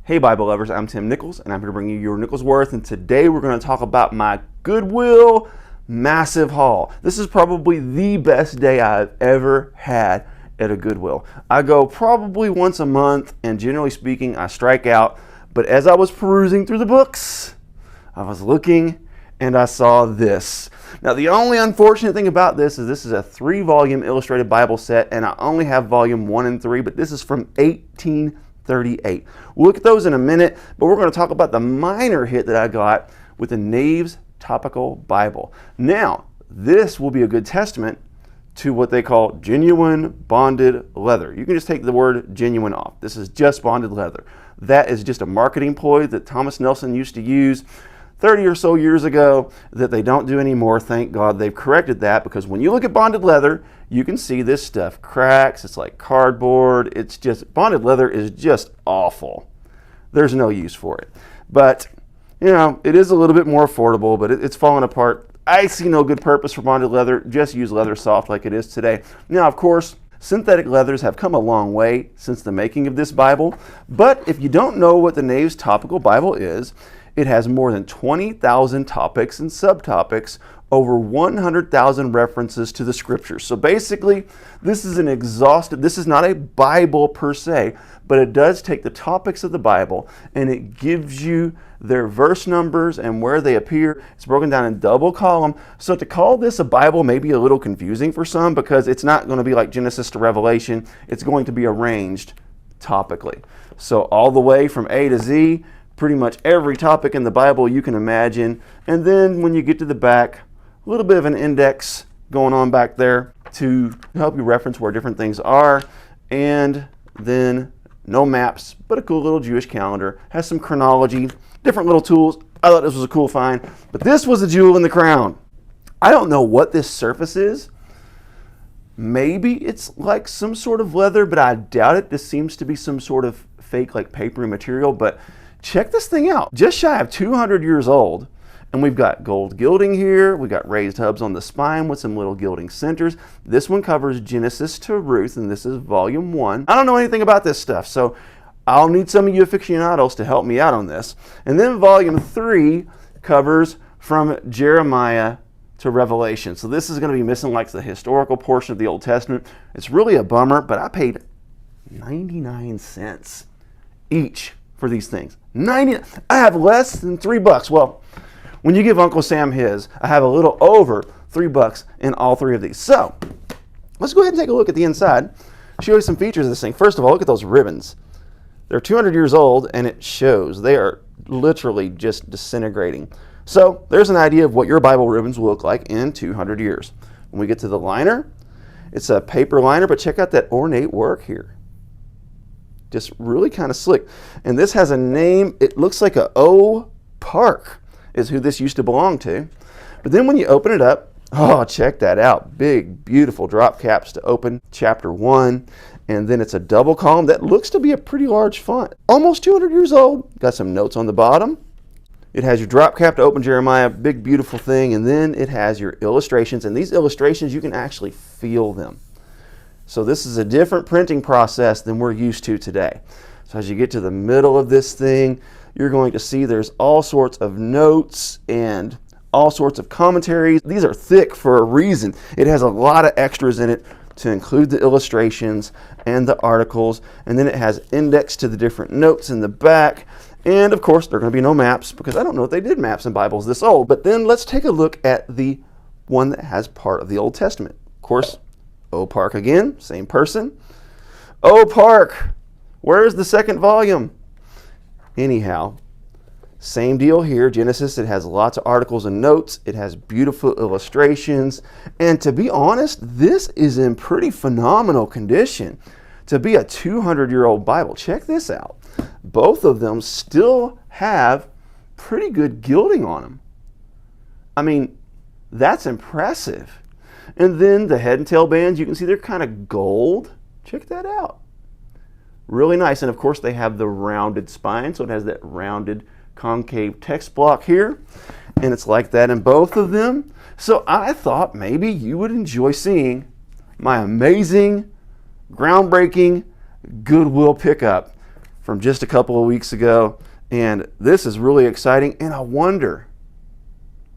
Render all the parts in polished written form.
Hey Bible lovers, I'm Tim Nichols and I'm here to bring you your Nichols Worth, and today we're going to talk about my Goodwill massive haul. This is probably the best day I've ever had at a Goodwill. I go probably once a month and generally speaking I strike out, but as I was perusing through the books, I was looking and I saw this. Now the only unfortunate thing about this is a 3-volume illustrated Bible set, and I only have volume 1 and 3, but this is from 1838. We'll look at those in a minute, but we're going to talk about the minor hit that I got with the Nave's Topical Bible. Now, this will be a good testament to what they call genuine bonded leather. You can just take the word genuine off. This is just bonded leather. That is just a marketing ploy that Thomas Nelson used to use 30 or so years ago that they don't do anymore. Thank God they've corrected that, because when you look at bonded leather, you can see this stuff cracks. It's like cardboard. It's just, bonded leather is just awful. There's no use for it. But, you know, it is a little bit more affordable, but it's falling apart. I see no good purpose for bonded leather. Just use leather soft like it is today. Now, of course, synthetic leathers have come a long way since the making of this Bible. But if you don't know what the Nave's Topical Bible is, it has more than 20,000 topics and subtopics, over 100,000 references to the scriptures. So basically, this is an exhaustive, this is not a Bible per se, but it does take the topics of the Bible and it gives you their verse numbers and where they appear. It's broken down in double column. So to call this a Bible may be a little confusing for some, because it's not going to be like Genesis to Revelation. It's going to be arranged topically. So all the way from A to Z, pretty much every topic in the Bible you can imagine. And then when you get to the back, a little bit of an index going on back there to help you reference where different things are. And then no maps, but a cool little Jewish calendar. Has some chronology, different little tools. I thought this was a cool find, but this was a jewel in the crown. I don't know what this surface is. Maybe it's like some sort of leather, but I doubt it. This seems to be some sort of fake, like papery material, but check this thing out. Just shy of 200 years old. And we've got gold gilding here. We've got raised hubs on the spine with some little gilding centers. This one covers Genesis to Ruth, and this is volume 1. I don't know anything about this stuff, so I'll need some of you aficionados to help me out on this. And then volume 3 covers from Jeremiah to Revelation. So this is going to be missing like the historical portion of the Old Testament. It's really a bummer, but I paid 99 cents each for these things. I have less than $3. Well, when you give Uncle Sam his, I have a little over $3 in all 3 of these. So let's go ahead and take a look at the inside. Show you some features of this thing. First of all, look at those ribbons. They're 200 years old, and it shows. They are literally just disintegrating. So there's an idea of what your Bible ribbons will look like in 200 years. When we get to the liner, it's a paper liner, but check out that ornate work here. Just really kind of slick. And this has a name. It looks like a O Park is who this used to belong to. But then when you open it up, oh, check that out. Big, beautiful drop caps to open chapter 1. And then it's a double column that looks to be a pretty large font. Almost 200 years old. Got some notes on the bottom. It has your drop cap to open Jeremiah, big, beautiful thing. And then it has your illustrations. And these illustrations, you can actually feel them. So this is a different printing process than we're used to today. So as you get to the middle of this thing, you're going to see there's all sorts of notes and all sorts of commentaries. These are thick for a reason. It has a lot of extras in it to include the illustrations and the articles. And then it has index to the different notes in the back. And of course, there are going to be no maps, because I don't know if they did maps in Bibles this old. But then let's take a look at the one that has part of the Old Testament. Of course, O Park again, same person. O Park, where's the second volume? Anyhow, same deal here. Genesis, it has lots of articles and notes. It has beautiful illustrations. And to be honest, this is in pretty phenomenal condition to be a 200-year-old Bible. Check this out. Both of them still have pretty good gilding on them. I mean, that's impressive. And then the head and tail bands, you can see they're kind of gold. Check that out. Really nice. And of course they have the rounded spine, so it has that rounded concave text block here, and it's like that in both of them. So I thought maybe you would enjoy seeing my amazing, groundbreaking Goodwill pickup from just a couple of weeks ago, and this is really exciting. And I wonder,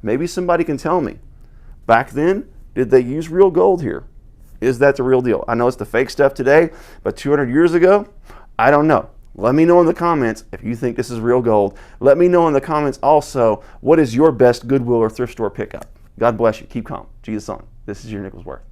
maybe somebody can tell me, back then, did they use real gold here? Is that the real deal? I know it's the fake stuff today, but 200 years ago, I don't know. Let me know in the comments if you think this is real gold. Let me know in the comments also, what is your best Goodwill or thrift store pickup? God bless you. Keep calm. Jesus on. This is your Nickel's Worth.